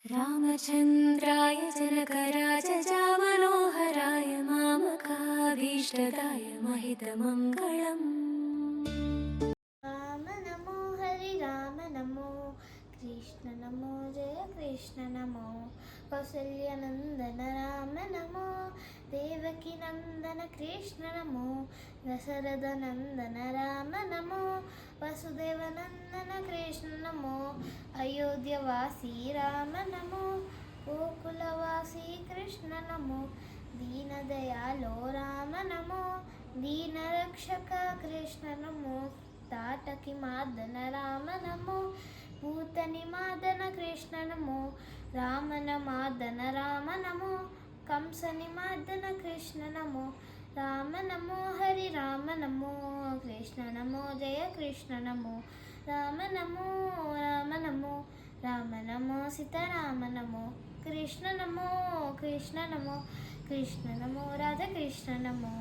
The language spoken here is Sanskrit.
रामचन्द्राय जनकराजजामनोहराय मामकाभीष्टदाय महितमङ्गलम्। राम नमो हरि राम नमो कृष्ण नमो जय कृष्ण नमो कौसल्यनन्दन राम नमो देवकी नन्दन कृष्ण नमो दशरथनन्दन राम नमो वसुदेवनन्दन कृष्ण नमो अयोध्यवासी राम नमो गोकुलवासी कृष्ण नमो दीनदयालो राम नमो दीनरक्षक कृष्ण नमो ताटकी मादन राम नमो भूतनि मादन कृष्ण नमो रामन मादन राम नमो कंसनि मादन कृष्ण नमो राम नमो हरि राम नमो कृष्ण नमो जय कृष्ण नमो राम नमो राम नमो राम नमो सीताराम नमो कृष्ण नमो कृष्ण नमो कृष्ण नमो राधा कृष्ण नमो।